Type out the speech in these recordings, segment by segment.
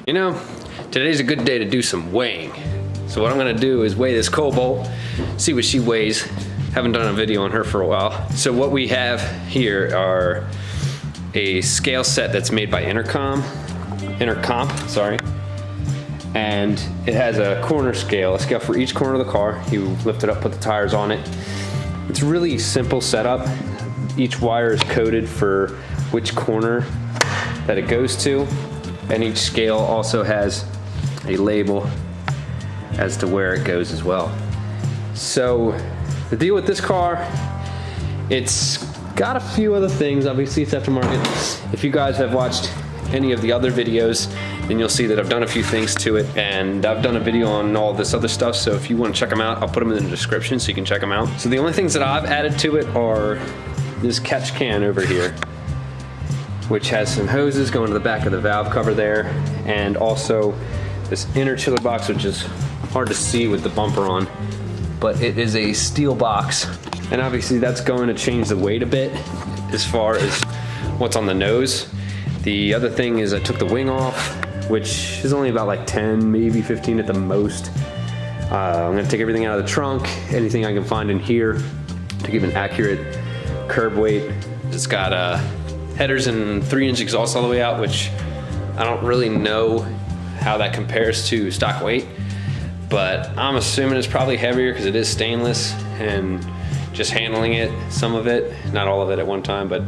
You know, today's a good day to do some weighing. So what I'm gonna do is weigh this Cobalt, see what she weighs. Haven't done a video on her for a while. So what we have here are a scale set that's made by Intercomp, sorry. And it has a corner scale, a scale for each corner of the car. You lift it up, put the tires on it. It's a really simple setup. Each wire is coded for which corner that it goes to. And each scale also has a label as to where it goes as well. So the deal with this car, it's got a few other things. Obviously it's aftermarket. If you guys have watched any of the other videos, then you'll see that I've done a few things to it, and I've done a video on all this other stuff, so if you want to check them out, I'll put them in the description so you can check them out. So the only things that I've added to it are this catch can over here, which has some hoses going to the back of the valve cover there, and also this Interchiller box, which is hard to see with the bumper on, but it is a steel box. And obviously that's going to change the weight a bit as far as what's on the nose. The other thing is I took the wing off, which is only about like 10, maybe 15 at the most. I'm gonna take everything out of the trunk, anything I can find in here to give an accurate curb weight. It's got headers and 3-inch exhaust all the way out, which I don't really know how that compares to stock weight, but I'm assuming it's probably heavier because it is stainless, and just handling it, some of it, not all of it at one time, but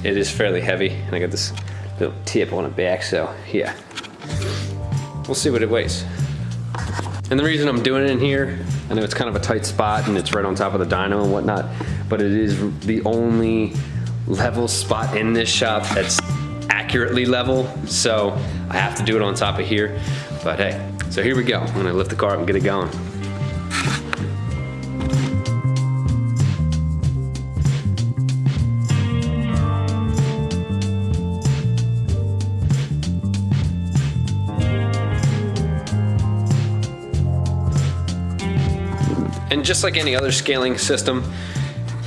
it is fairly heavy. And I got this little tip on the back, so yeah. We'll see what it weighs. And the reason I'm doing it in here, I know it's kind of a tight spot and it's right on top of the dyno and whatnot, but it is the only level spot in this shop that's accurately level, so I have to do it on top of here. But hey, so here we go. I'm gonna lift the car up and get it going. And just like any other scaling system,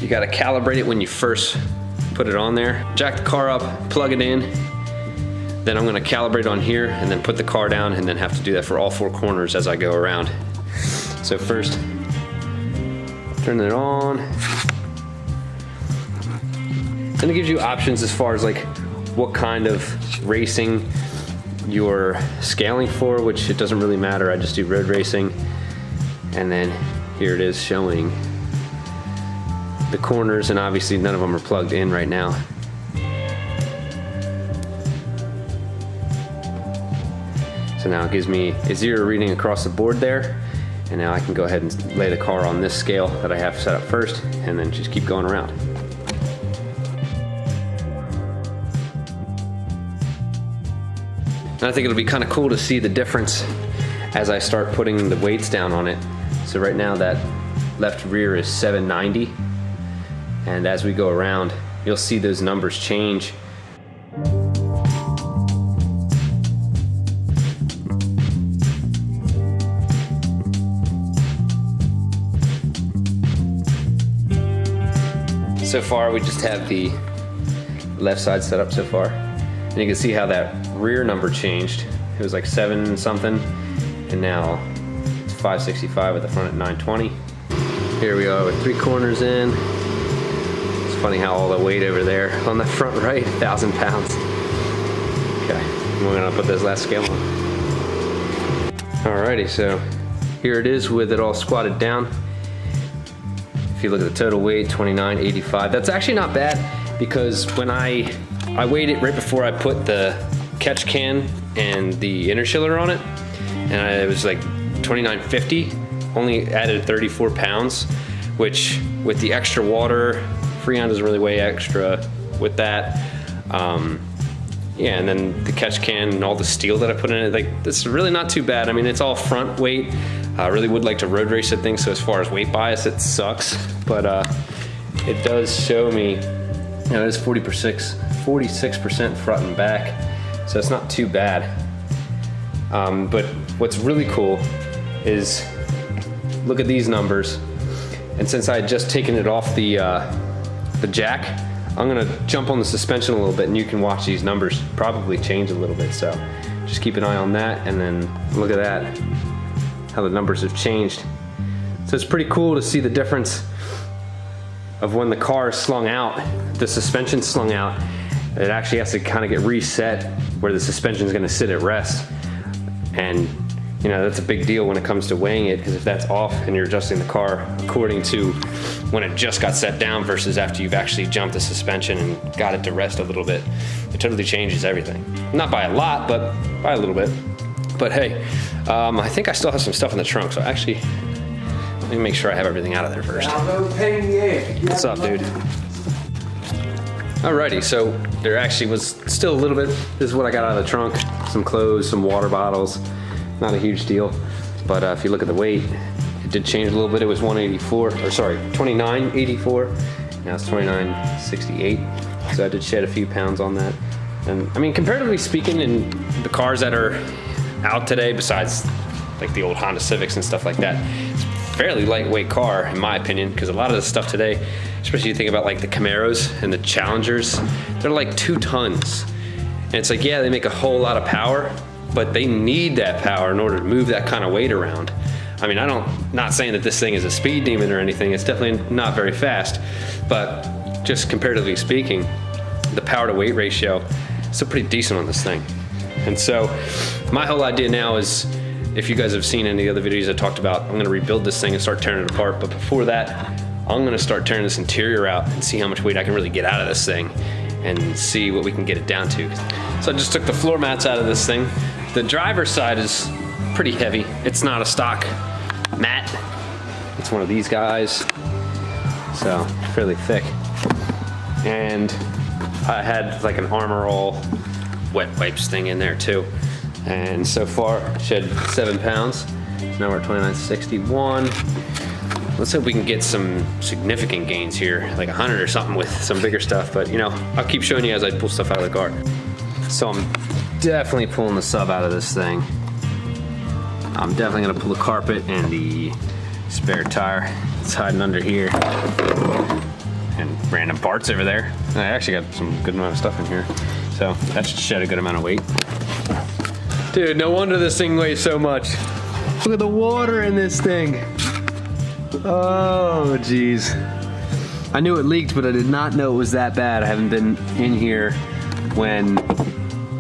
you gotta calibrate it when you first put it on there. Jack the car up, plug it in, then I'm gonna calibrate on here and then put the car down, and then have to do that for all 4 corners as I go around. So first, turn it on. And it gives you options as far as like what kind of racing you're scaling for, which it doesn't really matter. I just do road racing. And then here it is showing the corners, and obviously none of them are plugged in right now. So now it gives me a 0 reading across the board there, and now I can go ahead and lay the car on this scale that I have set up first, and then just keep going around. And I think it'll be kind of cool to see the difference as I start putting the weights down on it. So right now that left rear is 790, and as we go around, you'll see those numbers change. So far we just have the left side set up so far, and you can see how that rear number changed. It was like 7 something, and now 565 at the front at 920. Here we are with 3 corners in. It's funny how all the weight over there on the front right, 1,000 pounds. Okay, we're gonna put this last scale on. Alrighty, so here it is with it all squatted down. If you look at the total weight, 2985. That's actually not bad, because when I weighed it right before I put the catch can and the interchiller on it, and it was like 2950, only added 34 pounds, which with the extra water, Freon doesn't really weigh extra with that. Yeah, and then the catch can and all the steel that I put in it, like, it's really not too bad. I mean, it's all front weight. I really would like to road race that thing, so as far as weight bias, it sucks. But it does show me, you know, it's 46% front and back, so it's not too bad. But what's really cool is, look at these numbers. And since I had just taken it off the jack, I'm gonna jump on the suspension a little bit, and you can watch these numbers probably change a little bit. So just keep an eye on that. And then look at that, how the numbers have changed. So it's pretty cool to see the difference of when the car is slung out, the suspension slung out. It actually has to kind of get reset where the suspension is going to sit at rest. And you know, that's a big deal when it comes to weighing it, because if that's off and you're adjusting the car according to when it just got set down versus after you've actually jumped the suspension and got it to rest a little bit, it totally changes everything. Not by a lot, but by a little bit. But hey, I think I still have some stuff in the trunk, so actually, let me make sure I have everything out of there first. What's up, dude? Alrighty, so there actually was still a little bit. This is what I got out of the trunk. Some clothes, some water bottles. Not a huge deal, but if you look at the weight, it did change a little bit. It was 29.84. Now it's 29.68. So I did shed a few pounds on that. And I mean, comparatively speaking, in the cars that are out today, besides like the old Honda Civics and stuff like that, it's a fairly lightweight car in my opinion, because a lot of the stuff today, especially you think about like the Camaros and the Challengers, they're like 2 tons. And it's like, yeah, they make a whole lot of power, but they need that power in order to move that kind of weight around. I mean, not saying that this thing is a speed demon or anything. It's definitely not very fast, but just comparatively speaking, the power to weight ratio is still pretty decent on this thing. And so my whole idea now is, if you guys have seen any other videos I talked about, I'm gonna rebuild this thing and start tearing it apart. But before that, I'm gonna start tearing this interior out and see how much weight I can really get out of this thing and see what we can get it down to. So I just took the floor mats out of this thing. The driver's side is pretty heavy. It's not a stock mat. It's one of these guys. So fairly thick. And I had like an Armor All wet wipes thing in there too. And so far I shed 7 pounds. Now we're at 29.61. Let's hope we can get some significant gains here, like 100 or something with some bigger stuff. But you know, I'll keep showing you as I pull stuff out of the car. So I'm definitely pulling the sub out of this thing. I'm definitely gonna pull the carpet and the spare tire. It's hiding under here. And random parts over there. And I actually got some good amount of stuff in here. So that should shed a good amount of weight. Dude, no wonder this thing weighs so much. Look at the water in this thing. Oh, geez. I knew it leaked, but I did not know it was that bad. I haven't been in here when,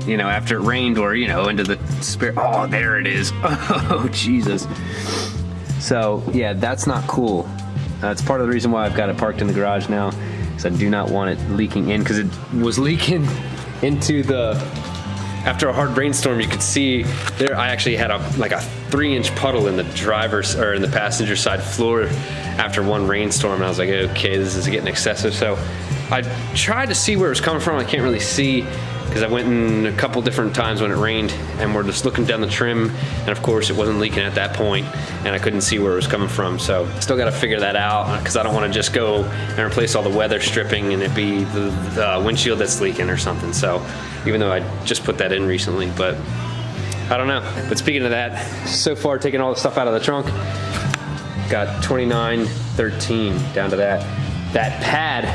you know, after it rained or, you know, into the spare. Oh, there it is. Oh, Jesus. So, yeah, that's not cool. That's part of the reason why I've got it parked in the garage now, because I do not want it leaking in, because it was leaking into the, after a hard rainstorm, you could see there, I actually had like a 3-inch puddle in the driver's, or in the passenger side floor after one rainstorm, and I was like, okay, this is getting excessive. So I tried to see where it was coming from. I can't really see, because I went in a couple different times when it rained, and we're just looking down the trim, and of course it wasn't leaking at that point, and I couldn't see where it was coming from. So still got to figure that out, because I don't want to just go and replace all the weather stripping and it be the windshield that's leaking or something. So even though I just put that in recently, but I don't know. But speaking of that, so far taking all the stuff out of the trunk, got 29.13 down to that. That pad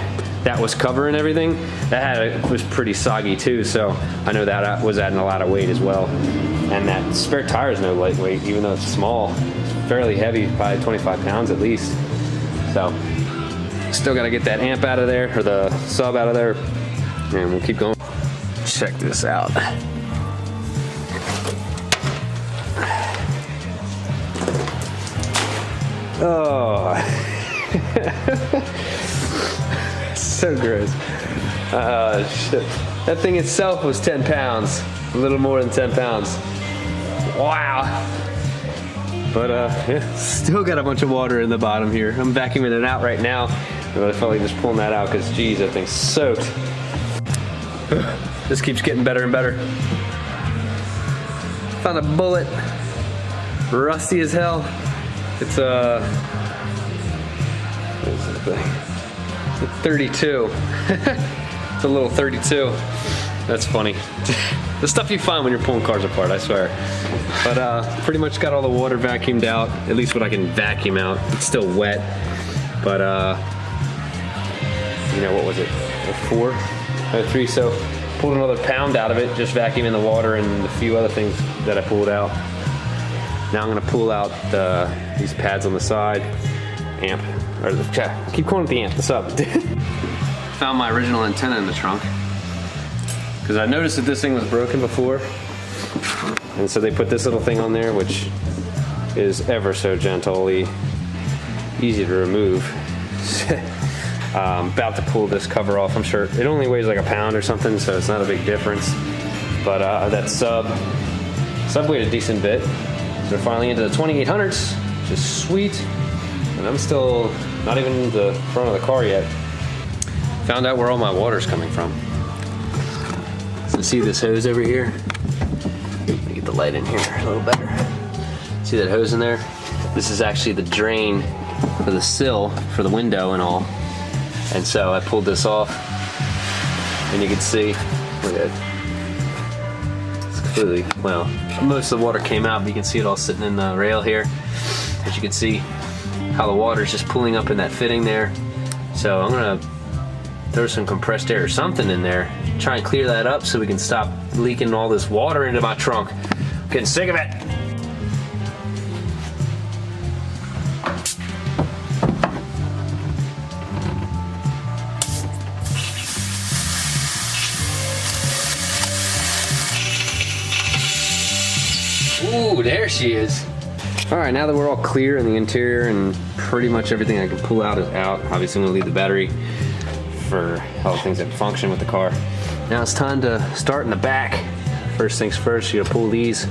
that was covering everything, was pretty soggy too, so I know that was adding a lot of weight as well. And that spare tire is no lightweight, even though it's small. It's fairly heavy, probably 25 pounds at least. So still got to get that amp out of there, or the sub out of there, and we'll keep going. Check this out. Oh. So gross. Shit. That thing itself was 10 pounds. A little more than 10 pounds. Wow. But yeah, still got a bunch of water in the bottom here. I'm vacuuming it out right now. But I felt like just pulling that out because, geez, that thing's soaked. This keeps getting better and better. Found a bullet. Rusty as hell. It's what is this thing? It's a 32. It's a little 32. That's funny. The stuff you find when you're pulling cars apart, I swear. But pretty much got all the water vacuumed out, at least what I can vacuum out. It's still wet, but you know, what was it? A 4? A 3, so Pulled another pound out of it, just vacuuming the water and a few other things that I pulled out. Now I'm gonna pull out these pads on the side, amp, or I keep calling it the amp, what's up? Found my original antenna in the trunk, because I noticed that this thing was broken before, and so they put this little thing on there, which is ever so gently, easy to remove. About to pull this cover off. I'm sure it only weighs like a pound or something, so it's not a big difference. But that sub weighed a decent bit. So we're finally into the 2800s, which is sweet. And I'm still not even in the front of the car yet. Found out where all my water's coming from. So see this hose over here? Let me get the light in here a little better. See that hose in there? This is actually the drain for the sill for the window and all. And so I pulled this off, and you can see, look at it. It's completely, well, most of the water came out, but you can see it all sitting in the rail here. As you can see how the water is just pulling up in that fitting there. So I'm gonna throw some compressed air or something in there, try and clear that up so we can stop leaking all this water into my trunk. I'm getting sick of it. Ooh, there she is. All right, now that we're all clear in the interior and pretty much everything I can pull out is out. Obviously I'm gonna leave the battery for all the things that function with the car. Now it's time to start in the back. First things first, you gotta pull these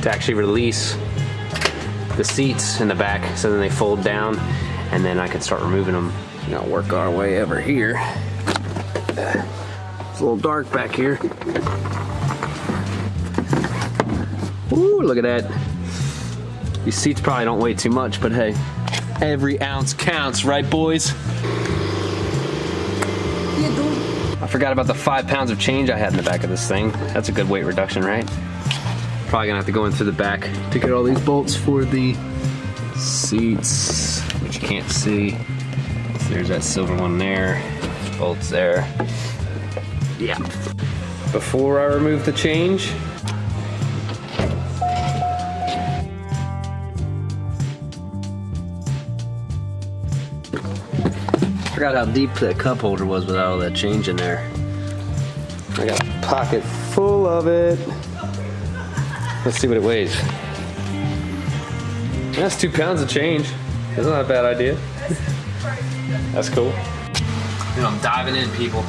to actually release the seats in the back so then they fold down, and then I can start removing them. You know, work our way over here. It's a little dark back here. Ooh, look at that. These seats probably don't weigh too much, but hey, every ounce counts, right boys? I forgot about the 5 pounds of change I had in the back of this thing. That's a good weight reduction, right? Probably gonna have to go in through the back to get all these bolts for the seats, which you can't see. So there's that silver one there, bolts there. Yeah. Before I remove the change, forgot how deep that cup holder was without all that change in there. I got a pocket full of it. Let's see what it weighs. That's 2 pounds of change. That's not a bad idea. That's cool. You know, I'm diving in, people.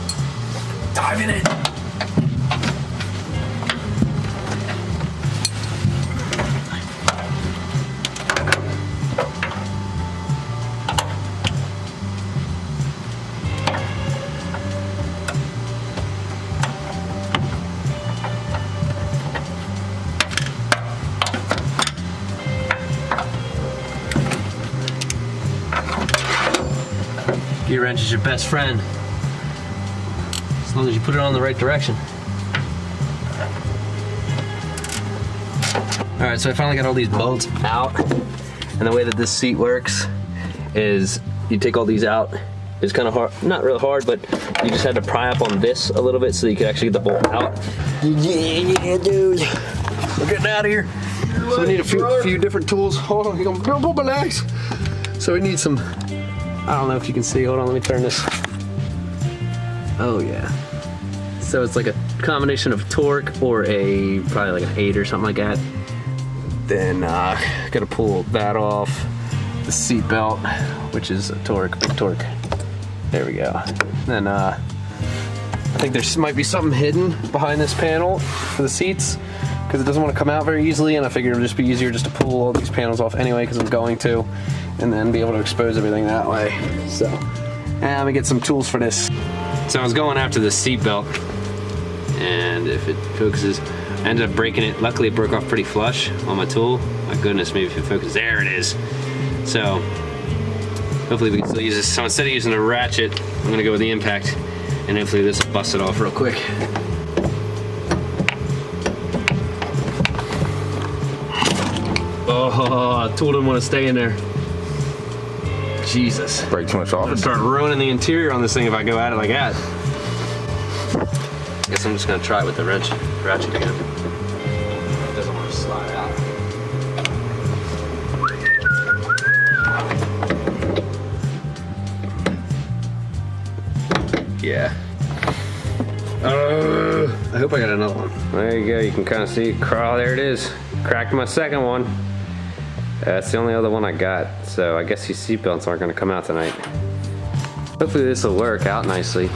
Diving in. Gear wrench is your best friend, as long as you put it on the right direction. All right, so I finally got all these bolts out, and the way that this seat works is you take all these out. It's kind of hard, not real hard, but you just had to pry up on this a little bit so you could actually get the bolt out. Yeah, dude. We're getting out of here. So we need a few different tools. Hold on, you're gonna pull my legs. So we need some, I don't know if you can see, hold on, let me turn this. Oh yeah. So it's like a combination of torque or probably like an 8 or something like that. Then gotta pull that off. The seat belt, which is a torque, big torque. There we go. Then I think there might be something hidden behind this panel for the seats, because it doesn't want to come out very easily, and I figured it would just be easier just to pull all these panels off anyway, because I'm going to, and then be able to expose everything that way. So, and let me get some tools for this. So I was going after the seat belt, and if it focuses, I ended up breaking it. Luckily it broke off pretty flush on my tool. My goodness, maybe if it focuses, there it is. So hopefully we can still use this. So instead of using a ratchet, I'm gonna go with the impact, and hopefully this will bust it off real quick. Oh, tool didn't want to stay in there. Jesus. Break too much off. I'm gonna start ruining the interior on this thing if I go at it like that. Guess I'm just gonna try it with the ratchet again. It doesn't want to slide out. Yeah. I hope I got another one. There you go, you can kind of see, crawl, there it is. Cracked my second one. That's the only other one I got, so I guess these seatbelts aren't gonna come out tonight. Hopefully this will work out nicely,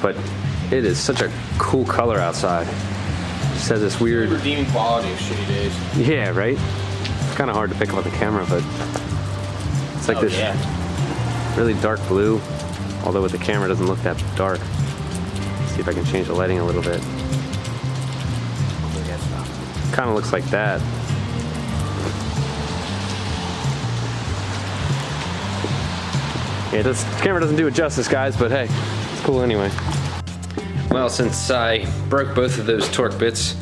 but it is such a cool color outside. It just has this weird... redeeming quality of shitty days. Yeah, right? It's kind of hard to pick up on the camera, but it's like this really dark blue, although with the camera it doesn't look that dark. Let's see if I can change the lighting a little bit. Kind of looks like that. Yeah, this camera doesn't do it justice, guys, but hey, it's cool anyway. Well, since I broke both of those torque bits,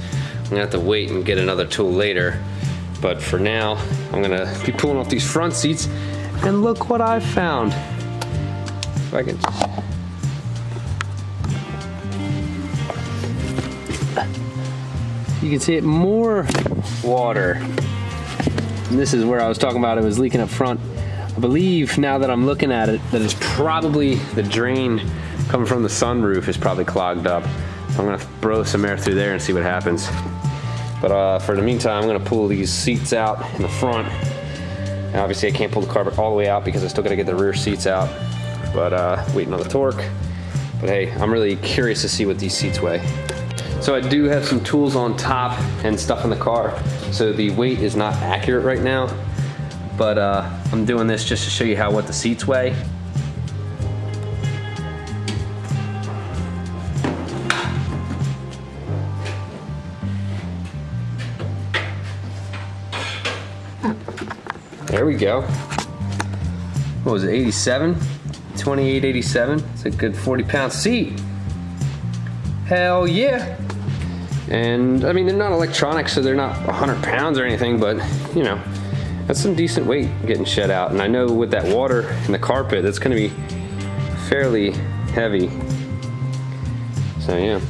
I'm gonna have to wait and get another tool later. But for now, I'm gonna be pulling off these front seats, and look what I found. If I can just... You can see it, more water. And this is where I was talking about it was leaking up front. I believe now that I'm looking at it, that it's probably the drain coming from the sunroof is probably clogged up. So I'm gonna throw some air through there and see what happens. But for the meantime, I'm gonna pull these seats out in the front. And obviously I can't pull the carpet all the way out because I still gotta get the rear seats out. But waiting on the torque. But hey, I'm really curious to see what these seats weigh. So I do have some tools on top and stuff in the car. So the weight is not accurate right now. But I'm doing this just to show you what the seats weigh. There we go. What was it, 87? 2887. It's a good 40-pound seat. Hell yeah. And I mean, they're not electronic, so they're not 100 pounds or anything, but you know, that's some decent weight getting shed out. And I know with that water in the carpet, that's gonna be fairly heavy. So yeah.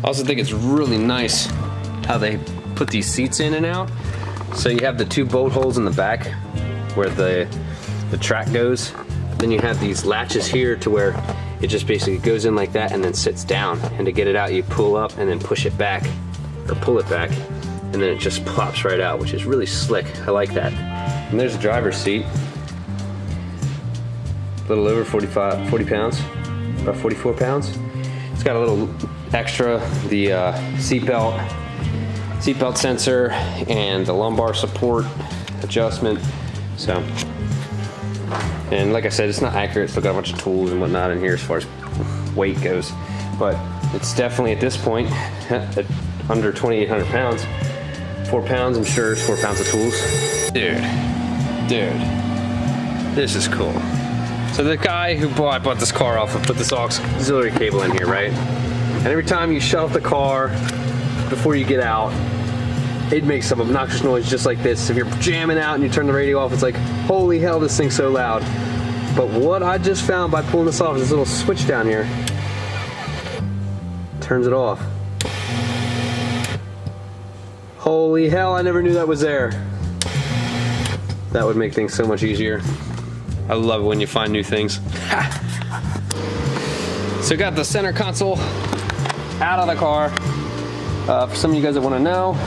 I also think it's really nice how they put these seats in and out. So you have the two bolt holes in the back where the track goes. Then you have these latches here to where it just basically goes in like that and then sits down. And to get it out, you pull up and then push it back, or pull it back, and then it just plops right out, which is really slick. I like that. And there's the driver's seat. A little over 40 pounds, about 44 pounds. It's got a little extra, the seatbelt sensor and the lumbar support adjustment. So, and like I said, it's not accurate. Still got a bunch of tools and whatnot in here as far as weight goes, but it's definitely at this point at under 2,800 pounds. 4 pounds, I'm sure, is 4 pounds of tools. Dude, this is cool. So the guy who bought this car off and put this auxiliary cable in here, right? And every time you shut off the car before you get out, it makes some obnoxious noise just like this. If you're jamming out and you turn the radio off, it's like, holy hell, this thing's so loud. But what I just found by pulling this off is this little switch down here. Turns it off. Holy hell, I never knew that was there. That would make things so much easier. I love it when you find new things. So got the center console out of the car. For some of you guys that want to know,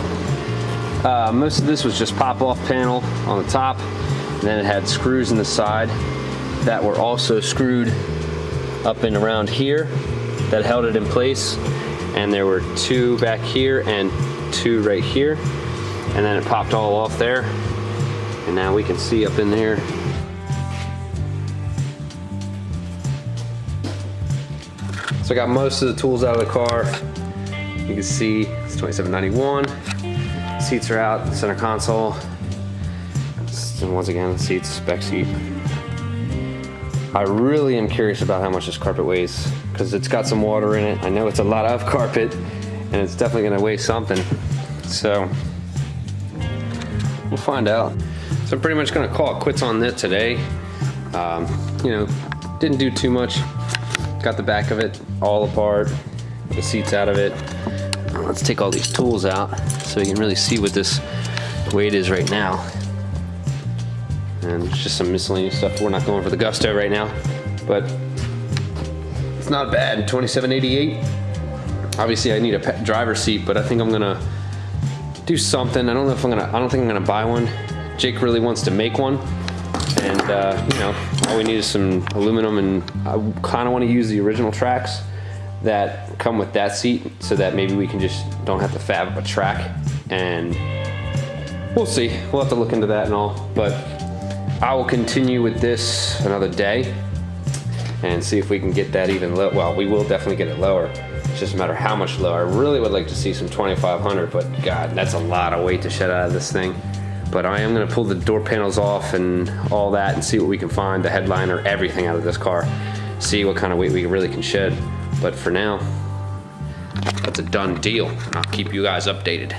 most of this was just pop-off panel on the top, and then it had screws in the side that were also screwed up and around here that held it in place, and there were 2 back here and 2 right here, and then it popped all off there, and now we can see up in there. So I got most of the tools out of the car. You can see it's 2791. Seats are out, the center console. And once again, the seats, spec seat. I really am curious about how much this carpet weighs because it's got some water in it. I know it's a lot of carpet and it's definitely gonna weigh something. So we'll find out. So I'm pretty much gonna call it quits on this today. You know, didn't do too much. Got the back of it all apart. the seats out of it. Let's take all these tools out so you can really see what this weight is right now. And it's just some miscellaneous stuff. We're not going for the Gusto right now, but it's not bad. 2788. Obviously I need a driver's seat, but I think I'm gonna do something. I don't know if I don't think I'm gonna buy one. Jake really wants to make one. And you know, all we need is some aluminum, and I kind of want to use the original tracks that come with that seat, so that maybe we can just don't have to fab up a track. And we'll see. We'll have to look into that and all. But I will continue with this another day and see if we can get that even low. Well, we will definitely get it lower. It's just a matter of how much lower. I really would like to see some 2500, but God, that's a lot of weight to shed out of this thing. But I am gonna pull the door panels off and all that and see what we can find, the headliner, everything out of this car. See what kind of weight we really can shed. But for now, that's a done deal. I'll keep you guys updated.